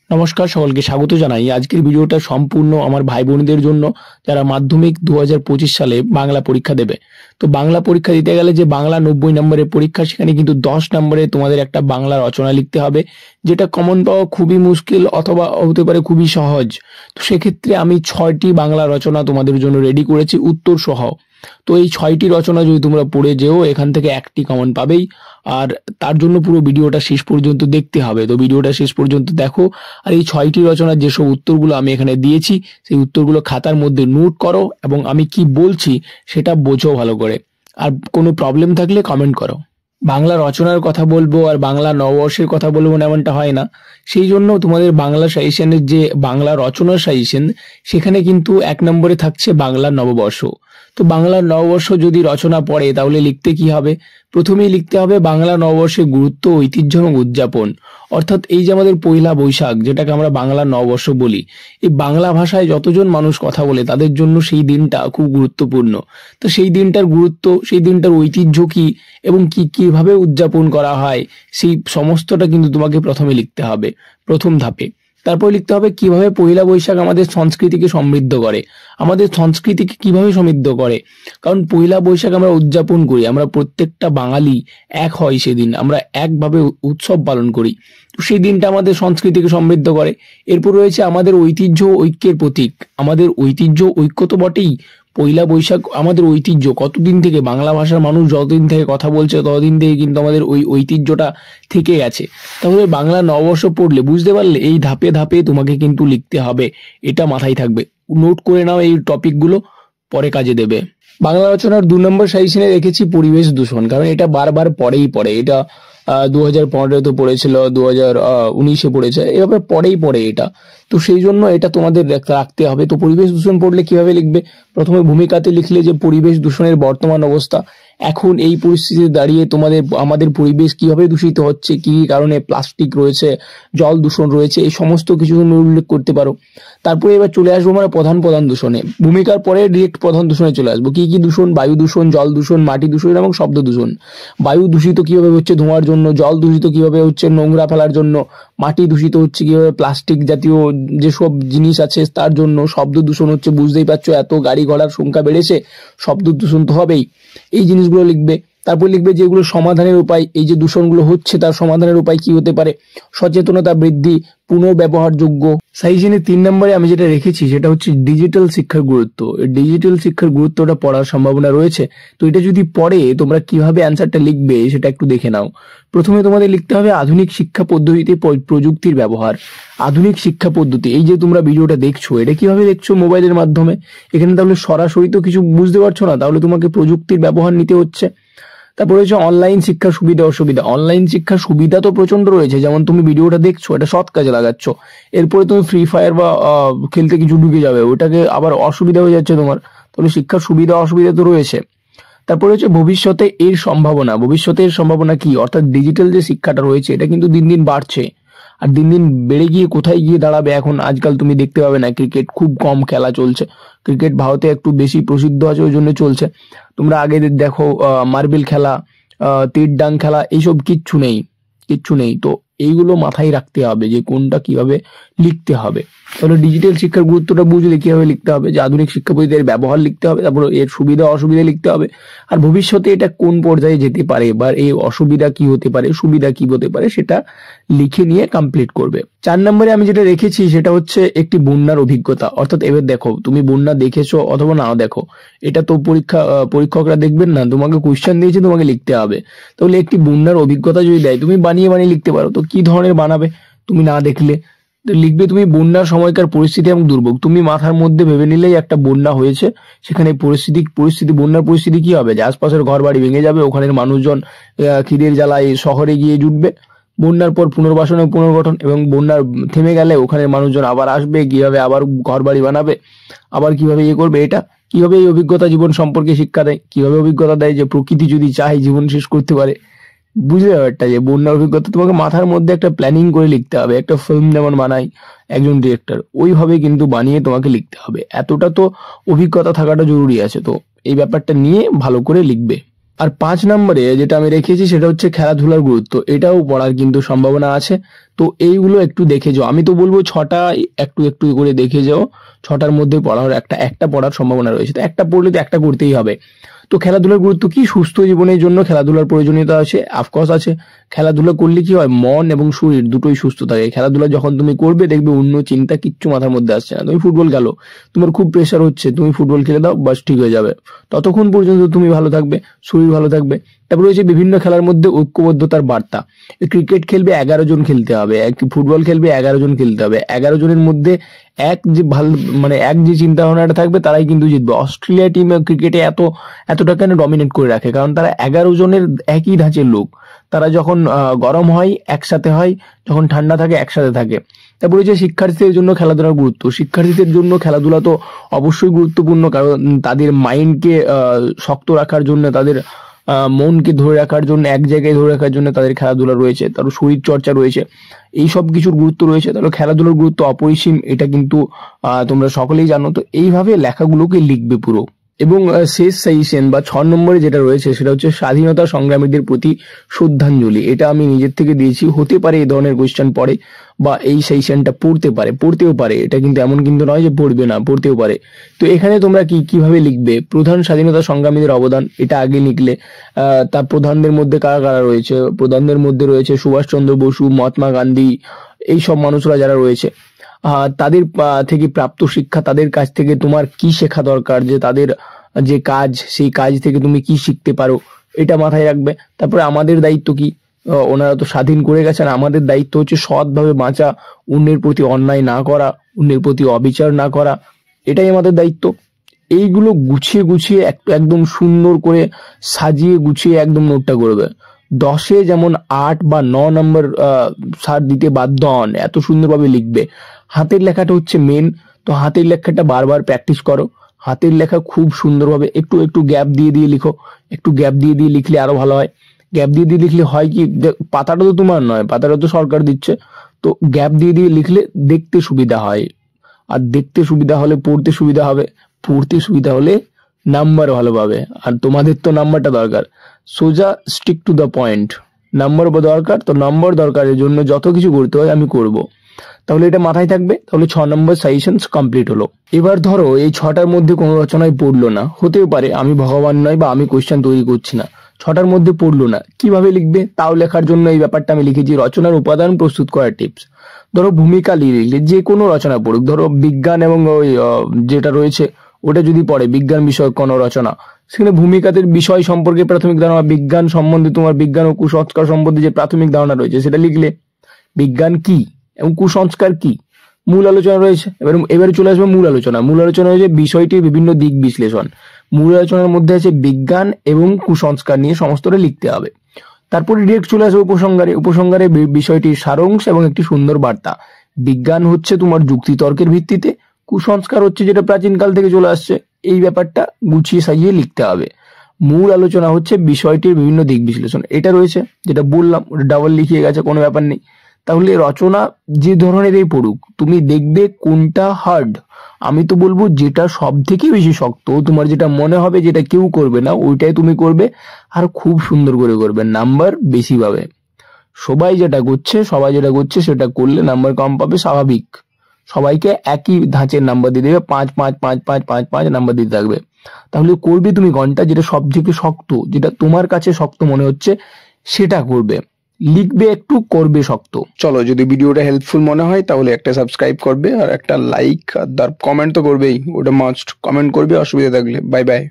নমস্কার, সকলকে স্বাগত জানাই। আজকের ভিডিওটা সম্পূর্ণ আমার ভাই বোনদের জন্য যারা মাধ্যমিক 2025 সালে বাংলা পরীক্ষা দেবে। তো বাংলা পরীক্ষা দিতে গেলে যে বাংলা 90 নম্বরের পরীক্ষা, সেখানে কিন্তু 10 নম্বরে তোমাদের একটা বাংলা রচনা লিখতে হবে, যেটা কমন পাওয়া খুবই মুশকিল অথবা হতে পারে খুবই সহজ। তো সেক্ষেত্রে আমি 6টি বাংলা রচনা তোমাদের জন্য রেডি করেছি উত্তর সহ। তো এই 6টি রচনা যদি তোমরা পড়ে যেও, এখান থেকে একটি কমন পাবেই। আর তার জন্য পুরো ভিডিওটা শেষ পর্যন্ত দেখতে হবে। তো ভিডিওটা শেষ পর্যন্ত দেখো। আর এই 6টি রচনার যেসব উত্তরগুলো আমি এখানে দিয়েছি, সেই উত্তরগুলো খাতার মধ্যে নোট করো এবং আমি কি বলছি সেটা বোঝো ভালো করে। আর কোনো প্রবলেম থাকলে কমেন্ট করো। বাংলা রচনার কথা বলবো আর বাংলা নববর্ষের কথা বলবো না, এমনটা হয় না। সেই জন্য তোমাদের বাংলা সাজেশনের যে বাংলা রচনার সাজেশন, সেখানে কিন্তু 1 নম্বরে থাকছে বাংলা নববর্ষ। তো বাংলা নববর্ষ যদি রচনা পড়ে তাহলে লিখতে কি হবে? প্রথমেই লিখতে হবে বাংলা নববর্ষের গুরুত্ব, ঐতিহ্য এবং উদযাপন। অর্থাৎ এই যে আমাদের পয়লা বৈশাখ, যেটাকে আমরা বাংলা নববর্ষ বলি, এই বাংলা ভাষায় যতজন মানুষ কথা বলে তাদের জন্য সেই দিনটা খুব গুরুত্বপূর্ণ। তো সেই দিনটার গুরুত্ব, সেই দিনটার ঐতিহ্য কি এবং কিভাবে উদযাপন করা হয়, সেই সমস্তটা কিন্তু তোমাকে প্রথমে লিখতে হবে প্রথম ধাপে। তারপর লিখতে হবে কিভাবে পয়লা বৈশাখ আমাদের সংস্কৃতিকে সমৃদ্ধ করে, আমাদের সংস্কৃতিকে কিভাবে সমৃদ্ধ করে। কারণ পয়লা বৈশাখ আমরা উদযাপন করি, আমরা প্রত্যেকটা বাঙালি এক হয়, সেদিন আমরা একভাবে উৎসব পালন করি। তো সেই দিনটা আমাদের সংস্কৃতিকে সমৃদ্ধ করে। এরপর রয়েছে আমাদের ঐতিহ্য, ঐক্যের প্রতীক। আমাদের ঐতিহ্য, ঐক্য তো বটেই, পয়লা বৈশাখ আমাদের ঐতিহ্য। কতদিন থেকে বাংলা ভাষার মানুষ যতদিন থেকে কথা বলছে, ততদিন থেকে কিন্তু আমাদের ওই ঐতিহ্যটা থেকে গেছে। তাহলে বাংলা নববর্ষ পড়লে, বুঝতে পারলে, এই ধাপে ধাপে তোমাকে কিন্তু লিখতে হবে। এটা মাথায় থাকবে, নোট করে নাও এই টপিকগুলো, পরে কাজে দেবে। বাংলা রচনার 2 নম্বর সাজেশনে রেখেছি পরিবেশ দূষণ, কারণ এটা বারবার পড়ে। এটা 2015-তে পড়েছিল, 2019-এ পড়েছে, এভাবে পড়ে এটা। তো সেই জন্য এটা তোমাদের রাখতে হবে। তো পরিবেশ দূষণ পড়লে কিভাবে লিখবে? প্রথমে ভূমিকাতে লিখলে যে পরিবেশ দূষণের বর্তমান অবস্থা, এখন এই পরিস্থিতিতে দাঁড়িয়ে আমাদের পরিবেশ কিভাবে দূষিত হচ্ছে, কি কারণে প্লাস্টিক রয়েছে, জল দূষণ রয়েছে, এই সমস্ত কিছু তুমি উল্লেখ করতে পারো। তারপরে এবার চলে আসবো আমরা প্রধান দূষণে। ভূমিকার পরে ডিরেক্ট প্রধান দূষণে চলে আসবো। কি কি দূষণ? বায়ু দূষণ, জল দূষণ, মাটি দূষণ এবং শব্দ দূষণ। বায়ু দূষিত কিভাবে হচ্ছে? ধোঁয়ার জন্য। জল দূষিত কিভাবে হচ্ছে? নোংরা ফেলার জন্য। মাটি দূষিত হচ্ছে কিভাবে? প্লাস্টিক জাতীয় যেসব জিনিস আছে তার জন্য। শব্দ দূষণ হচ্ছে, বুঝতেই পারছো, এত গাড়ি ঘোড়ার সংখ্যা বেড়েছে, শব্দ দূষণ তো হবেই। এই জিনিসগুলো লিখবে। তারপর লিখবে যেগুলো সমাধানের উপায়, এই যে দূষণগুলো হচ্ছে তার সমাধানের উপায় কি হতে পারে। সচেতনতা বৃদ্ধি, পুনর্ব্যবহারযোগ্য। সাজেশনে 3 নম্বরে আমি যেটা রেখেছি সেটা হচ্ছে ডিজিটাল শিক্ষার গুরুত্ব। এই ডিজিটাল শিক্ষার গুরুত্বটা পড়ার সম্ভাবনা রয়েছে। তো এটা যদি পড়ে তোমরা কিভাবে অ্যান্সারটা লিখবে সেটা একটু দেখে নাও। প্রথমে তোমাদের লিখতে হবে আধুনিক শিক্ষা পদ্ধতিতে প্রযুক্তির ব্যবহার। আধুনিক শিক্ষা পদ্ধতি, এই যে তোমরা ভিডিওটা দেখছো, এটা কিভাবে দেখছো? মোবাইলের মাধ্যমে। এখানে তাহলে সরাসরি তো কিছু বুঝতে পারছো না, তাহলে তোমাকে প্রযুক্তির ব্যবহার নিতে হচ্ছে। তারপরে হচ্ছে অনলাইন শিক্ষার সুবিধা অসুবিধা। অনলাইন শিক্ষার সুবিধা তো প্রচন্ড রয়েছে, যেমন তুমি ভিডিওটা দেখছো, এটা সৎ কাজে লাগাচ্ছ। এরপরে তুমি ফ্রি ফায়ার বা খেলতে কিছু ঢুকে যাবে, ওটাকে আবার অসুবিধা হয়ে যাচ্ছে তোমার। তাহলে শিক্ষার সুবিধা অসুবিধা তো রয়েছে। তারপরে হচ্ছে ভবিষ্যতের সম্ভাবনা কি? অর্থাৎ ডিজিটাল যে শিক্ষাটা রয়েছে এটা কিন্তু দিন দিন বাড়ছে, আর দিন দিন বেড়ে গিয়ে কোথায় গিয়ে দাঁড়াবে এখন আজকাল তুমি দেখতে পাবে না। ক্রিকেট খুব কম খেলা চলছে, ক্রিকেট ভারতে একটু বেশি প্রসিদ্ধ আছে, ওই জন্য চলছে। তোমরা আগে দেখো মার্বেল খেলা, তীর ডাং খেলা, এইসব কিচ্ছু নেই। তো এইগুলো মাথায় রাখতে হবে যে কোনটা কিভাবে লিখতে হবে। তাহলে ডিজিটাল শিক্ষার গুরুত্বটা বুঝলে কিভাবে লিখতে হবে, যে আধুনিক শিক্ষা পদ্ধতির ব্যবহার লিখতে হবে, তারপর এর সুবিধা অসুবিধা লিখতে হবে, আর ভবিষ্যতে এটা কোন পর্যায়ে যেতে পারে বা এই অসুবিধা কি হতে পারে, সুবিধা কি হতে পারে, সেটা লিখে নিয়ে কমপ্লিট করবে। 4 নম্বরে আমি যেটা রেখেছি সেটা হচ্ছে একটি বন্যার অভিজ্ঞতা। অর্থাৎ এবার দেখো, তুমি বন্যা দেখেছো অথবা নাও দেখো, এটা তো পরীক্ষকরা দেখবেন না, তোমাকে কোয়েশ্চেন দিয়েছে, তোমাকে লিখতে হবে। তাহলে একটি বন্যার অভিজ্ঞতা যদি দেয়, তুমি বানিয়ে লিখতে পারো। তো কি ধরনের বানাবে তুমি না দেখলে? লিখবে তুমি বন্যার সময়কার পরিস্থিতি এবং দুর্ভোগ। তুমি মাথার মধ্যে ভেবে নিলেই একটা বন্যা হয়েছে, সেখানে বন্যার পরিস্থিতি কি হবে? যে আশপাশের ঘর বাড়ি ভেঙে যাবে, ওখানের মানুষজন খিদের জ্বালায় শহরে গিয়ে জুটবে। বন্যার পর পুনর্বাসন ও পুনর্গঠন, এবং বন্যা থেমে গেলে ওখানের মানুষজন আবার আসবে, কিভাবে আবার ঘর বাড়ি বানাবে, আবার কিভাবে করবে। এটা কিভাবে এই অভিজ্ঞতা জীবন সম্পর্কে শিক্ষা দেয়, কিভাবে অভিজ্ঞতা দেয় যে প্রকৃতি যদি চায় জীবন শেষ করতে পারে। বুঝলে ব্যাপারটা, যে বন্যার অভিজ্ঞতা তোমাকে মাথার মধ্যে একটা প্ল্যানিং করে লিখতে হবে। একটা ফিল্ম যেমন বানায় একজন ডিরেক্টর, ওইভাবে কিন্তু বানিয়ে তোমাকে লিখতে হবে। এতটা তো অভিজ্ঞতা থাকাটা জরুরি আছে। তো এই ব্যাপারটা নিয়ে ভালো করে লিখবে। আর 5 নম্বরে যেটা আমি রেখেছি সেটা হচ্ছে খেলাধুলার গুরুত্ব, এটাও পড়ার কিন্তু সম্ভাবনা আছে। তো এইগুলো একটু দেখে যাও, আমি তো বলবো 6টা একটু একটু করে দেখে যাও, 6টার মধ্যে পড়ার একটা পড়ার সম্ভাবনা রয়েছে, তো একটা পড়লে তো একটা করতেই হবে। তো খেলাধুলার গুরুত্ব কি, সুস্থ জীবনের জন্য খেলাধুলার প্রয়োজনীয়তা আছে, অফকোর্স আছে। খেলাধুলা করলে কি হয়, মন এবং শরীর দুটোই সুস্থ থাকে। খেলাধুলা যখন তুমি করবে দেখবে অন্য চিন্তা কিচ্ছু মাথার মধ্যে আসছে না। তুমি ফুটবল খেলো, তোমার খুব প্রেশার হচ্ছে, তুমি ফুটবল খেলে দাও, বাস ঠিক হয়ে যাবে। ততক্ষণ পর্যন্ত তুমি ভালো থাকবে, শরীর ভালো থাকবে। তারপরে হচ্ছে বিভিন্ন খেলার মধ্যে ঐক্যবদ্ধতার বার্তা। ক্রিকেট খেলবে 11 জন খেলতে হবে, ফুটবল খেলবে 11 জন খেলতে হবে। 11 জনের মধ্যে এক যে ভালো মানে এক যে চিন্তা ভাবনাটা থাকবে তারাই কিন্তু জিতবে। অস্ট্রেলিয়া টিম ক্রিকেটে এতটা কেন ডমিনেট করে রাখে, কারণ তারা 11 জনের একই ধাঁচের লোক। তারা যখন গরম হয় একসাথে হয়, যখন ঠান্ডা থাকে একসাথে থাকে। তারপরে যে শিক্ষার্থীদের জন্য খেলাধুলার গুরুত্ব, শিক্ষার্থীদের জন্য খেলাধুলা তো অবশ্যই গুরুত্বপূর্ণ, কারণ তাদের মাইন্ডকে শক্ত রাখার জন্য, তাদের মনকে ধরে রাখার জন্য, এক জায়গায় ধরে রাখার জন্য তাদের খেলাধুলা রয়েছে, তার শরীর চর্চা রয়েছে, এই সব কিছুর গুরুত্ব রয়েছে। তাহলে খেলাধুলার গুরুত্ব অপরিসীম, এটা কিন্তু তোমরা সকলেই জানো। তো এইভাবে লেখাগুলোকে লিখবে পুরো। এবং শেষ সাজেশন বা 6 নম্বরে যেটা রয়েছে সেটা হচ্ছে স্বাধীনতা সংগ্রামীদের প্রতি শ্রদ্ধাঞ্জলি। এটা আমি নিজের থেকে দিয়েছি, হতে পারে এই ধরনের কোয়েশ্চেন পড়ে বা এই সেশনটা পড়তেও পারে, এটা কিন্তু এমন কিন্তু নয় যে পড়বে না, পড়তেও পারে। তো এখানে তোমরা কিভাবে লিখবে, প্রধান স্বাধীনতা সংগ্রামীদের অবদান, এটা আগে লিখলে। তার প্রধানদের মধ্যে কারা কারা রয়েছে, প্রধানদের মধ্যে রয়েছে সুভাষচন্দ্র বসু, মহাত্মা গান্ধী, এই সব মানুষরা যারা রয়েছে, তাদের থেকে প্রাপ্ত শিক্ষা, তাদের কাছ থেকে তোমার কি শেখা দরকার, যে তাদের যে কাজ, সেই কাজ থেকে তুমি কি শিখতে পারো, এটা মাথায় রাখবে। তারপরে আমাদের দায়িত্ব কি, ওনারা তো স্বাধীন করে গেছেন, আমাদের দায়িত্ব হচ্ছে সৎভাবে বাঁচা, অন্যের প্রতি অন্যায় না করা, অন্যের প্রতি অবিচার না করা, এটাই আমাদের দায়িত্ব। এইগুলো গুছিয়ে গুছিয়ে একদম সুন্দর করে সাজিয়ে গুছিয়ে একদম নোটটা করবে। 10-এ যেমন 8 বা 9 নম্বর ছাড় দিতে বাধ্য হন, এত সুন্দরভাবে লিখবে। হাতের লেখাটা হচ্ছে মেন, তো হাতের লেখাটা বারবার প্র্যাকটিস করো। হাতের লেখা খুব সুন্দরভাবে একটু একটু গ্যাপ দিয়ে দিয়ে লিখো, একটু গ্যাপ দিয়ে দিয়ে লিখলে আরো ভালো হয়। গ্যাপ দিয়ে দিয়ে লিখলে হয় কি, পাতাটা তো তোমার নয়, পাতাটা তো সরকার দিচ্ছে, তো গ্যাপ দিয়ে দিয়ে লিখলে দেখতে সুবিধা হয়। আর দেখতে সুবিধা হলে পড়তে সুবিধা হবে, পড়তে সুবিধা হলে নাম্বার ভালো পাবে। আর তোমাদের তো নাম্বারটা দরকার, সোজা stick to the point. Number দরকার, তো নাম্বার দরকারের জন্য যত কিছু করতে হয় আমি করব। তাহলে এটা মাথায় থাকবে। তাহলে 6 নম্বর সাজেশনস কমপ্লিট হলো। এবার ধরো এই 6টার মধ্যে কোনো রচনায় পড়লো না, হতেও পারে আমি ভগবান নয় বা আমি কোয়েশ্চেন তৈরি করছি না, 6টার মধ্যে পড়লো না, কিভাবে লিখবে? তাও লেখার জন্য এই ব্যাপারটা আমি লিখেছি, রচনার উপাদান প্রস্তুত করার টিপস। ধরো ভূমিকা লিখলে, যে কোনো রচনা পড়ুক, ধরো বিজ্ঞান এবং ওই যেটা রয়েছে ওটা যদি পড়ে, বিজ্ঞান বিষয়ক কোনো রচনা, সেখানে ভূমিকাদের বিষয় সম্পর্কে প্রাথমিক ধারণা, বিজ্ঞান সম্বন্ধে তোমার বিজ্ঞান ও কুসংস্কার সম্বন্ধে যে প্রাথমিক ধারণা রয়েছে সেটা লিখলে। বিজ্ঞান কি এবং কুসংস্কার কি, মূল আলোচনা রয়েছে। এবারে চলে আসবে মূল আলোচনা। মূল আলোচনা হচ্ছে বিষয়টির বিভিন্ন দিক বিশ্লেষণ। মূল আলোচনার মধ্যে আছে বিজ্ঞান এবং কুসংস্কার নিয়ে সমস্তটা লিখতে হবে। তারপরে ডিরেক্ট চলে আসবে উপসংহারে। উপসংহারে বিষয়টির সারাংশ এবং একটি সুন্দর বার্তা। বিজ্ঞান হচ্ছে তোমার যুক্তিতর্কের ভিত্তিতে, কুসংস্কার হচ্ছে যেটা প্রাচীনকাল থেকে চলে আসছে, এই ব্যাপারটা গুছিয়ে সাজিয়ে লিখতে হবে। মূল আলোচনা হচ্ছে বিষয়টির বিভিন্ন দিক বিশ্লেষণ, এটা রয়েছে যেটা বললাম, ওটা ডাবল লিখিয়ে গেছে, কোনো ব্যাপার নেই। তাহলে রচনা যে ধরনেরই পড়ুক, তুমি দেখবে কোনটা হার্ড। আমি তো বলবো যেটা সব থেকে বেশি শক্ত, তোমার যেটা মনে হবে যেটা কেউ করবে না, ওইটাই তুমি করবে, আর খুব সুন্দর করে করবে, নাম্বার বেশি পাবে। সবাই যেটা করছে সেটা করলে নাম্বার কম পাবে, স্বাভাবিক। সবাইকে একই ধাঁচের নাম্বার দিয়ে দেবে, 5 5 5 5 5 5 নাম্বার দিতে থাকবে। তাহলে করবে তুমি কোনটা, যেটা সব থেকে শক্ত, যেটা তোমার কাছে শক্ত মনে হচ্ছে সেটা করবে। লিখবে একটু, করবে শক্ত। চলো, যদি ভিডিওটা হেল্পফুল মনে হয় তাহলে একটা সাবস্ক্রাইব করবে আর একটা লাইক আর কমেন্ট তো করবেই, ওটা মাস্ট কমেন্ট করবে অসুবিধা থাকলে। Bye bye.